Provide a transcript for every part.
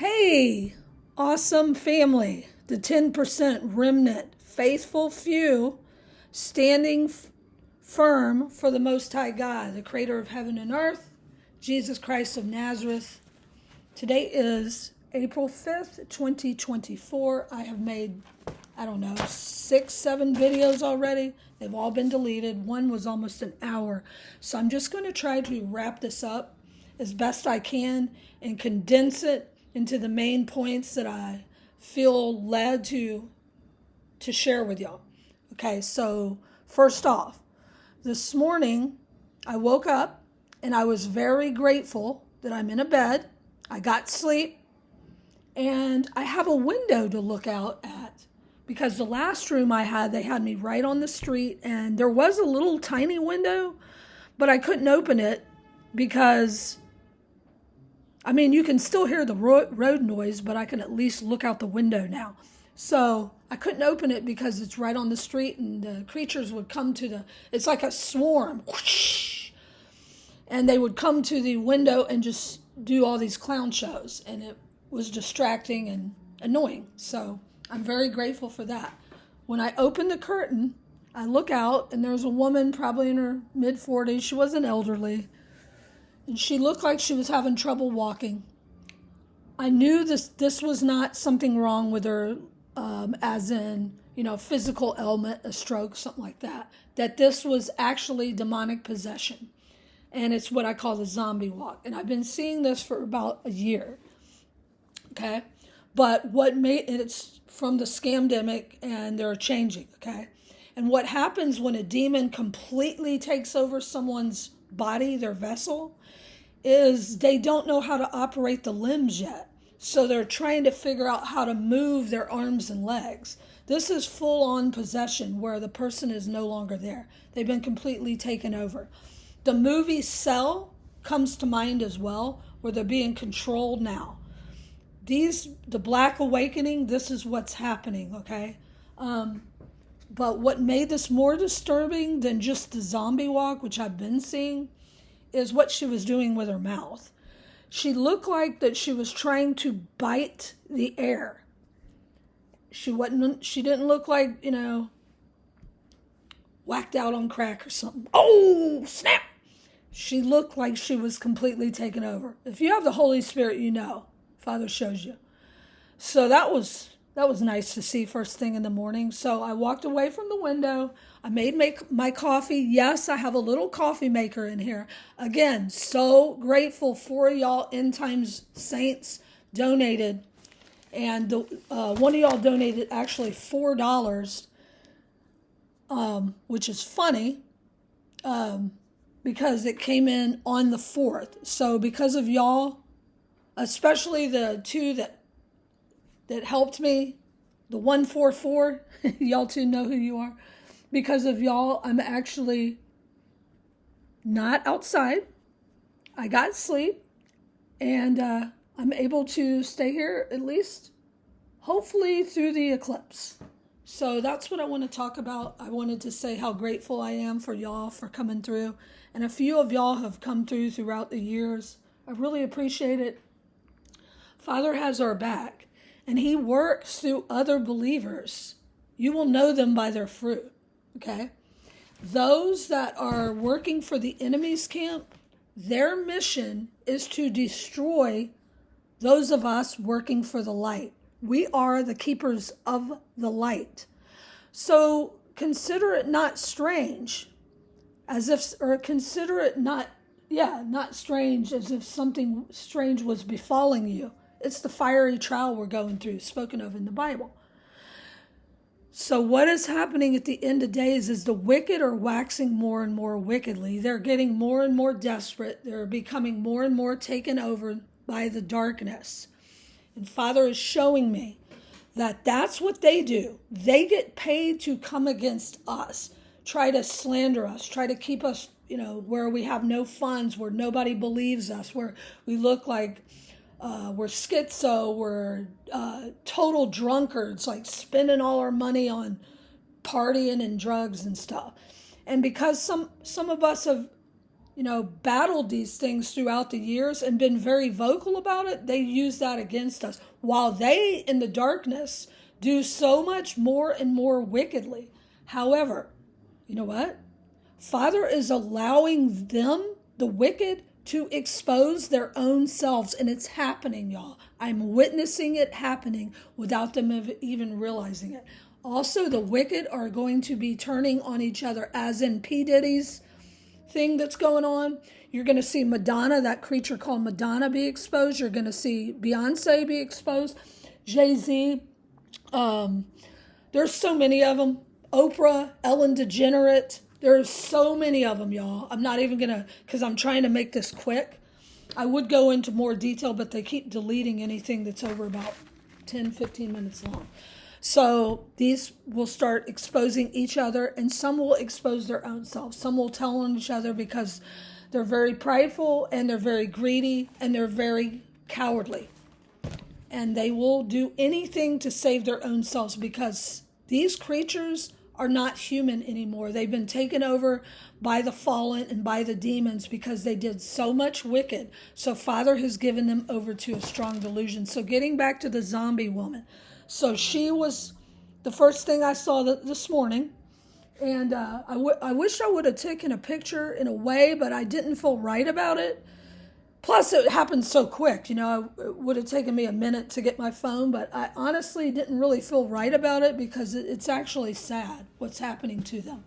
Hey, awesome family, the 10% remnant, faithful few, standing firm for the Most High God, the creator of heaven and earth, Jesus Christ of Nazareth. Today is April 5th, 2024. I have made, 6, 7 videos already. They've all been deleted. One was almost an hour. So I'm just going to try to wrap this up as best I can and condense it into the main points that I feel led to share with y'all. Okay, so first off, this morning I woke up and I was very grateful that I'm in a bed. I got sleep and I have a window to look out at because the last room I had, they had me right on the street and there was a little tiny window, but I couldn't open it because you can still hear the road noise, but I can at least look out the window now. So I couldn't open it because it's right on the street and the creatures would come it's like a swarm. Whoosh, and they would come to the window and just do all these clown shows. And it was distracting and annoying. So I'm very grateful for that. When I opened the curtain, I look out and there's a woman probably in her mid-40s. She wasn't elderly. And she looked like she was having trouble walking. I knew this was not something wrong with her, as in, physical ailment, a stroke, something like that. That this was actually demonic possession. And it's what I call the zombie walk. And I've been seeing this for about a year. Okay? But it's from the scamdemic and they're changing. Okay? And what happens when a demon completely takes over someone's body, their vessel, is they don't know how to operate the limbs yet. So they're trying to figure out how to move their arms and legs. This is full-on possession where the person is no longer there. They've been completely taken over. The movie Cell comes to mind as well, where they're being controlled now. The Black Awakening, this is what's happening, okay? But what made this more disturbing than just the zombie walk, which I've been seeing, is what she was doing with her mouth. She looked like that she was trying to bite the air. She didn't look like, whacked out on crack or something. Oh, snap! She looked like she was completely taken over. If you have the Holy Spirit, Father shows you. So that was nice to see first thing in the morning. So I walked away from the window. I made my coffee. Yes, I have a little coffee maker in here. Again, so grateful for y'all End Times Saints donated. And one of y'all donated actually $4, which is funny because it came in on the 4th. So because of y'all, especially the two that helped me, the 144, y'all two know who you are. Because of y'all, I'm actually not outside. I got sleep, and I'm able to stay here at least, hopefully through the eclipse. So that's what I want to talk about. I wanted to say how grateful I am for y'all for coming through. And a few of y'all have come through throughout the years. I really appreciate it. Father has our back. And he works through other believers. You will know them by their fruit, okay? Those that are working for the enemy's camp, their mission is to destroy those of us working for the light. We are the keepers of the light. So consider it not strange, consider it not strange as if something strange was befalling you. It's the fiery trial we're going through, spoken of in the Bible. So what is happening at the end of days is the wicked are waxing more and more wickedly. They're getting more and more desperate. They're becoming more and more taken over by the darkness. And Father is showing me that that's what they do. They get paid to come against us, try to slander us, try to keep us, where we have no funds, where nobody believes us, where we look like we're schizo, we're total drunkards, like spending all our money on partying and drugs and stuff. And because some of us have battled these things throughout the years and been very vocal about it, they use that against us. While they, in the darkness, do so much more and more wickedly. However, you know what? Father is allowing them, the wicked, to expose their own selves. And it's happening, y'all. I'm witnessing it happening without them even realizing it. Also, the wicked are going to be turning on each other, as in P. Diddy's thing that's going on. You're going to see Madonna, that creature called Madonna, be exposed. You're going to see Beyonce be exposed. Jay-Z. There's so many of them. Oprah, Ellen Degenerate. There's so many of them, y'all. I'm not even going to, because I'm trying to make this quick. I would go into more detail, but they keep deleting anything that's over about 10, 15 minutes long. So these will start exposing each other, and some will expose their own selves. Some will tell on each other because they're very prideful, and they're very greedy, and they're very cowardly. And they will do anything to save their own selves, because these creatures are not human anymore. They've been taken over by the fallen and by the demons because they did so much wicked. So Father has given them over to a strong delusion. So getting back to the zombie woman. So she was the first thing I saw this morning. And I wish I would have taken a picture in a way, but I didn't feel right about it. Plus, it happened so quick. It would have taken me a minute to get my phone, but I honestly didn't really feel right about it because it's actually sad what's happening to them.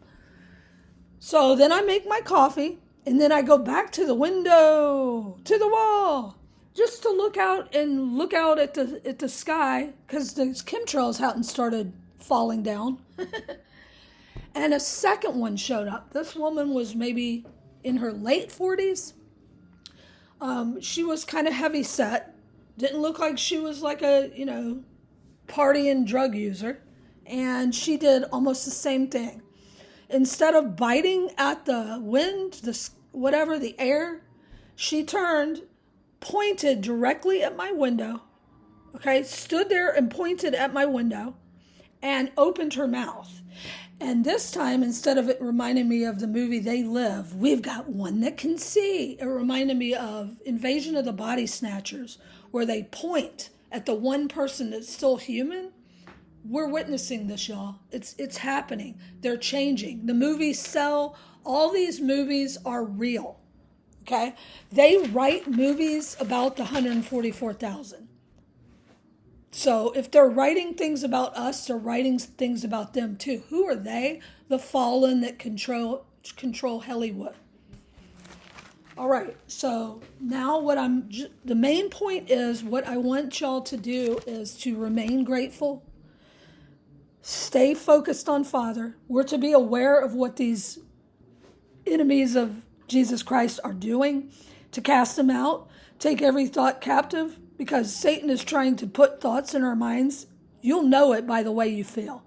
So then I make my coffee, and then I go back to the window, to the wall, just to look out at the sky, because the chemtrails hadn't started falling down. And a second one showed up. This woman was maybe in her late 40s. She was kind of heavy set. Didn't look like she was like a, partying drug user. And she did almost the same thing. Instead of biting at the wind, the air, she turned, pointed directly at my window. Okay, stood there and pointed at my window and opened her mouth. And this time, instead of it reminding me of the movie They Live, we've got one that can see. It reminded me of Invasion of the Body Snatchers, where they point at the one person that's still human. We're witnessing this, y'all. It's happening. They're changing. The movies sell. All these movies are real. Okay? They write movies about the 144,000. So if they're writing things about us, they're writing things about them too. Who are they? The fallen that control Hollywood. All right. So now the main point is what I want y'all to do is to remain grateful. Stay focused on Father. We're to be aware of what these enemies of Jesus Christ are doing, to cast them out, take every thought captive. Because Satan is trying to put thoughts in our minds. You'll know it by the way you feel.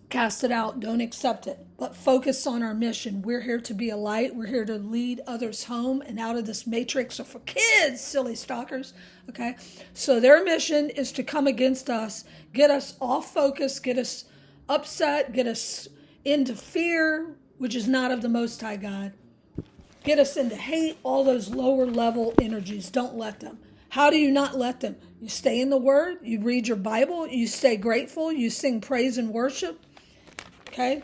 Cast it out. Don't accept it. But focus on our mission. We're here to be a light. We're here to lead others home and out of this matrix. So for kids, silly stalkers. Okay? So their mission is to come against us, get us off focus, get us upset, get us into fear, which is not of the Most High God. Get us into hate, all those lower level energies. Don't let them. How do you not let them? You stay in the Word. You read your Bible. You stay grateful. You sing praise and worship. Okay?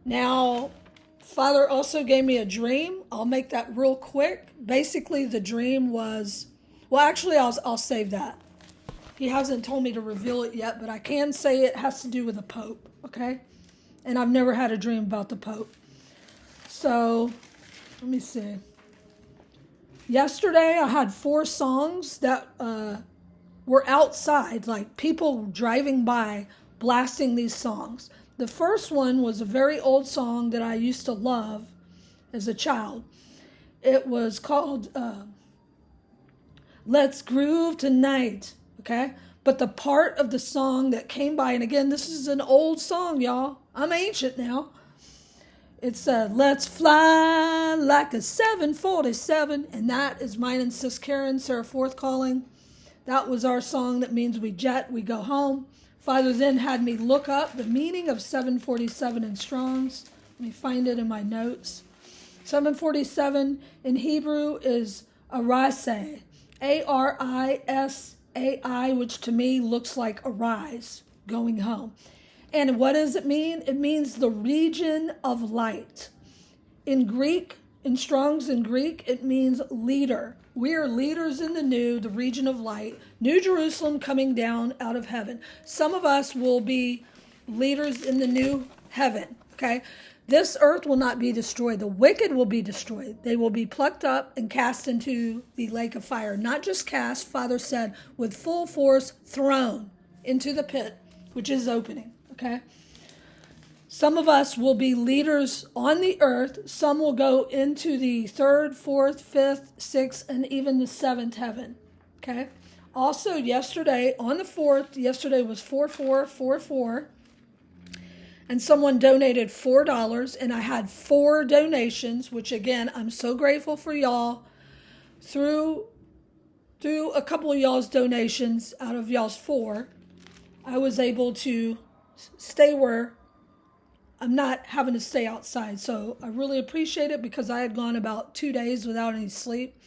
Now, Father also gave me a dream. I'll make that real quick. Basically, the dream was... Well, actually, I'll save that. He hasn't told me to reveal it yet, but I can say it has to do with the Pope. Okay? And I've never had a dream about the Pope. So... Let me see. Yesterday, I had 4 songs that were outside, like people driving by blasting these songs. The first one was a very old song that I used to love as a child. It was called Let's Groove Tonight, okay? But the part of the song that came by, and again, this is an old song, y'all. I'm ancient now. It's Let's Fly Like a 747, and that is mine and Sis Karen's Sarah Fourth calling. That was our song that means we jet, we go home. Father then had me look up the meaning of 747 in Strong's, Let me find it in my notes. 747 in Hebrew is arise, A-R-I-S-A-I, which to me looks like arise, going home. And what does it mean? It means the region of light. In Greek, in Strong's in Greek, it means leader. We are leaders in the region of light, New Jerusalem coming down out of heaven. Some of us will be leaders in the new heaven, okay? This earth will not be destroyed. The wicked will be destroyed. They will be plucked up and cast into the lake of fire. Not just cast, Father said, with full force thrown into the pit, which is opening, okay? Some of us will be leaders on the earth. Some will go into the 3rd, 4th, 5th, 6th, and even the 7th heaven. Okay? Also, yesterday, on the 4th, yesterday was 4444, and someone donated $4, and I had 4 donations, which, again, I'm so grateful for y'all. Through a couple of y'all's donations, out of y'all's 4, I was able to stay where I'm not having to stay outside. So I really appreciate it, because I had gone about 2 days without any sleep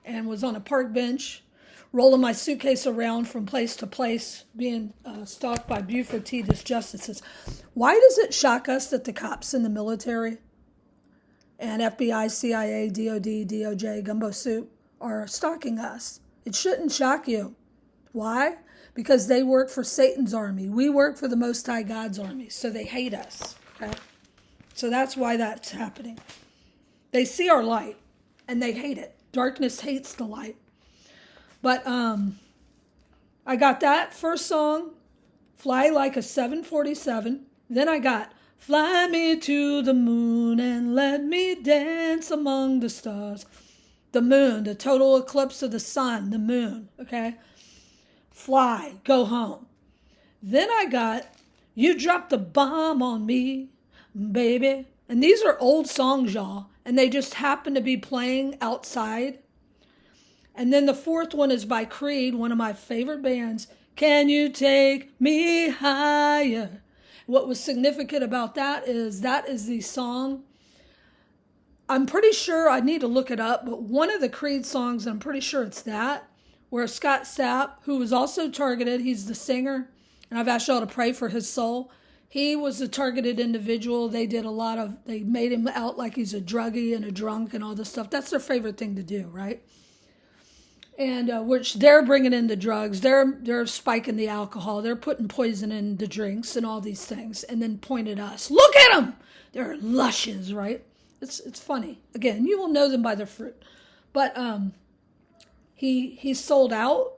and was on a park bench, rolling my suitcase around from place to place, being stalked by Buford T. Justices. Why does it shock us that the cops in the military and FBI, CIA, DOD, DOJ, gumbo soup are stalking us? It shouldn't shock you. Why? Because they work for Satan's army. We work for the Most High God's army, so they hate us. Okay? So that's why that's happening. They see our light, and they hate it. Darkness hates the light. But I got that first song, Fly Like a 747. Then I got Fly Me to the Moon and Let Me Dance Among the Stars. The moon, the total eclipse of the sun, the moon, okay? Fly, go home. Then I got You Dropped the Bomb on Me, Baby. And these are old songs, y'all, and they just happen to be playing outside. And then the 4th one is by Creed, one of my favorite bands. Can You Take Me Higher? What was significant about that is the song. I'm pretty sure, I need to look it up, but one of the Creed songs, I'm pretty sure it's that, where Scott Stapp, who was also targeted, he's the singer, and I've asked y'all to pray for his soul. He was a targeted individual. They made him out like he's a druggie and a drunk and all this stuff. That's their favorite thing to do, right? And which they're bringing in the drugs. They're spiking the alcohol. They're putting poison in the drinks and all these things, and then point at us. Look at them! They're lushes, right? It's funny. Again, you will know them by their fruit. But he sold out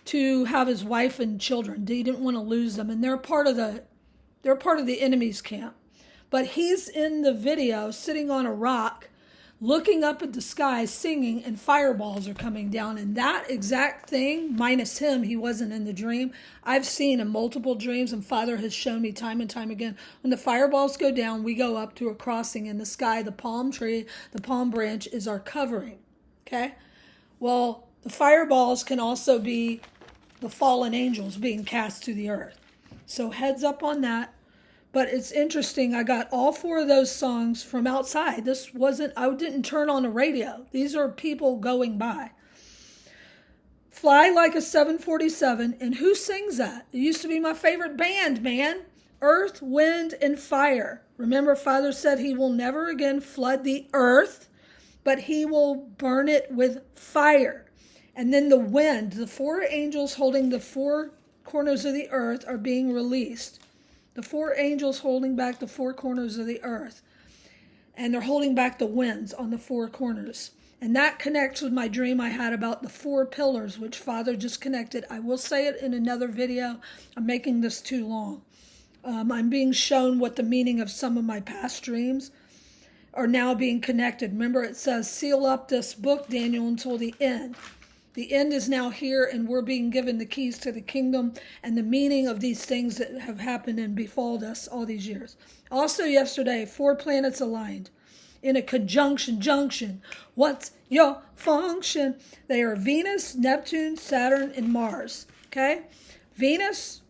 to have his wife and children. He didn't want to lose them, and they're part of the enemy's camp. But he's in the video sitting on a rock, looking up at the sky, singing, and fireballs are coming down. And that exact thing, minus him, he wasn't in the dream. I've seen in multiple dreams, and Father has shown me time and time again, when the fireballs go down, we go up to a crossing in the sky. The palm tree, the palm branch is our covering. Okay? Well, the fireballs can also be the fallen angels being cast to the earth. So heads up on that. But it's interesting, I got all 4 of those songs from outside. I didn't turn on the radio. These are people going by. Fly Like a 747, and who sings that? It used to be my favorite band, man. Earth, Wind, and Fire. Remember, Father said he will never again flood the earth, but he will burn it with fire. And then the wind, the 4 angels holding the 4 corners of the earth are being released. The 4 angels holding back the 4 corners of the earth. And they're holding back the winds on the 4 corners. And that connects with my dream I had about the 4 pillars, which Father just connected. I will say it in another video. I'm making this too long. I'm being shown what the meaning of some of my past dreams are now being connected. Remember, it says, seal up this book, Daniel, until the end. The end is now here, and we're being given the keys to the kingdom and the meaning of these things that have happened and befalled us all these years. Also yesterday, 4 planets aligned in a junction. What's your function? They are Venus, Neptune, Saturn, and Mars. Okay? Venus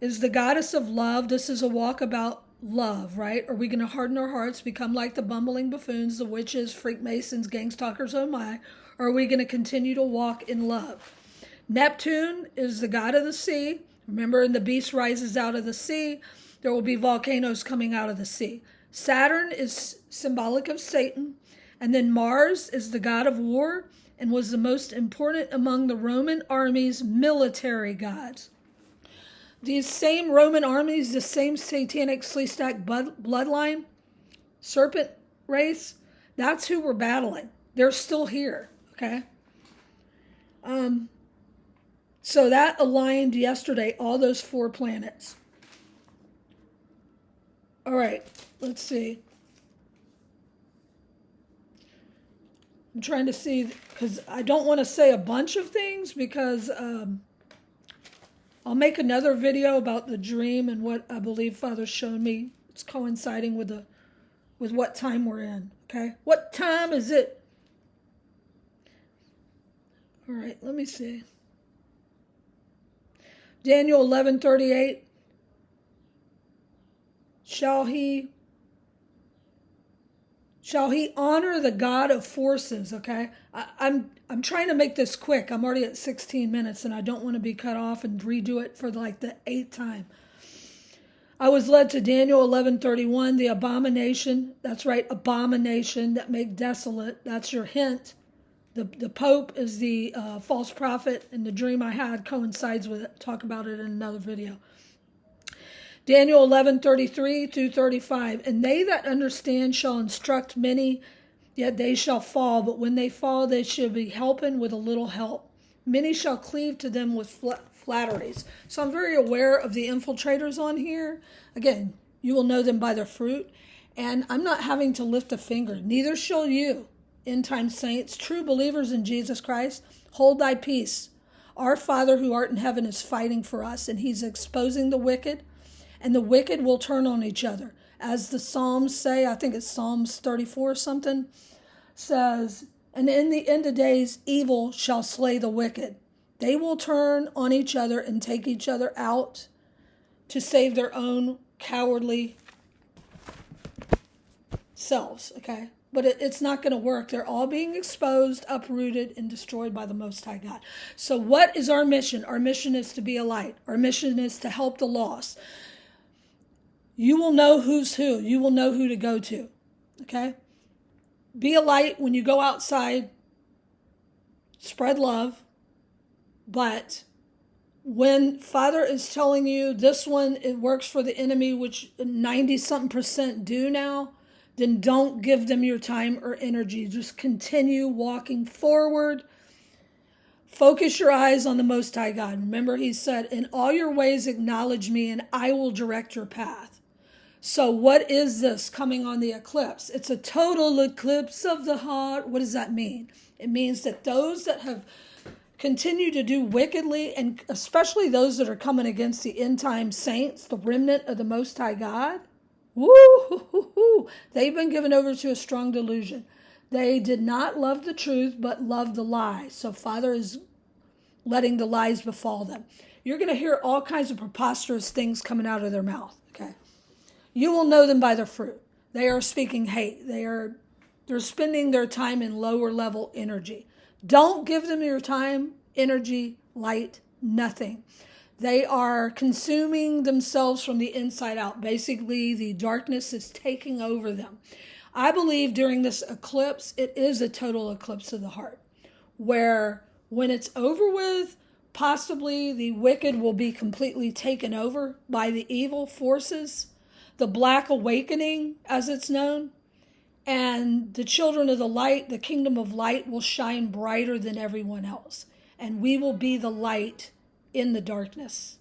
is the goddess of love. This is a walk about love, right? Are we going to harden our hearts, become like the bumbling buffoons, the witches, freak masons, gangstalkers, oh my? Or are we going to continue to walk in love? Neptune is the god of the sea. Remember, and the beast rises out of the sea. There will be volcanoes coming out of the sea. Saturn is symbolic of Satan. And then Mars is the god of war and was the most important among the Roman army's military gods. These same Roman armies, the same satanic Sleestak bloodline, serpent race, that's who we're battling. They're still here, okay? So that aligned yesterday, all those 4 planets. All right, let's see. I'm trying to see, because I don't want to say a bunch of things, because I'll make another video about the dream and what I believe Father showed me. It's coinciding with what time we're in, okay? What time is it? All right, let me see. Daniel 11:38. Shall he honor the God of forces? Okay, I'm trying to make this quick. I'm already at 16 minutes, and I don't want to be cut off and redo it for like the 8th time. I was led to Daniel 11:31. The abomination. That's right, abomination that make desolate. That's your hint. The Pope is the false prophet, and the dream I had coincides with it. Talk about it in another video. Daniel 11:33-35. And they that understand shall instruct many, yet they shall fall. But when they fall, they shall be helping with a little help. Many shall cleave to them with flatteries. So I'm very aware of the infiltrators on here. Again, you will know them by their fruit. And I'm not having to lift a finger. Neither shall you. End time saints, true believers in Jesus Christ, hold thy peace. Our Father who art in heaven is fighting for us, and he's exposing the wicked, and the wicked will turn on each other. As the Psalms say, I think it's Psalms 34 or something, says, and in the end of days, evil shall slay the wicked. They will turn on each other and take each other out to save their own cowardly selves, okay? But it's not going to work. They're all being exposed, uprooted, and destroyed by the Most High God. So what is our mission? Our mission is to be a light. Our mission is to help the lost. You will know who's who. You will know who to go to, okay? Be a light when you go outside. Spread love. But when Father is telling you this one, it works for the enemy, which 90-something% do now, then don't give them your time or energy. Just continue walking forward. Focus your eyes on the Most High God. Remember, he said, in all your ways acknowledge me and I will direct your path. So what is this coming on the eclipse? It's a total eclipse of the heart. What does that mean? It means that those that have continued to do wickedly, and especially those that are coming against the end time saints, the remnant of the Most High God, woo, they've been given over to a strong delusion. They did not love the truth, but loved the lies. So Father is letting the lies befall them. You're going to hear all kinds of preposterous things coming out of their mouth, okay? You will know them by their fruit. They are speaking hate. They're spending their time in lower level energy. Don't give them your time, energy, light, nothing. They are consuming themselves from the inside out. Basically, the darkness is taking over them. I believe during this eclipse, it is a total eclipse of the heart, where when it's over with, possibly the wicked will be completely taken over by the evil forces, the Black Awakening, as it's known, and the children of the light, the kingdom of light, will shine brighter than everyone else. And we will be the light in the darkness.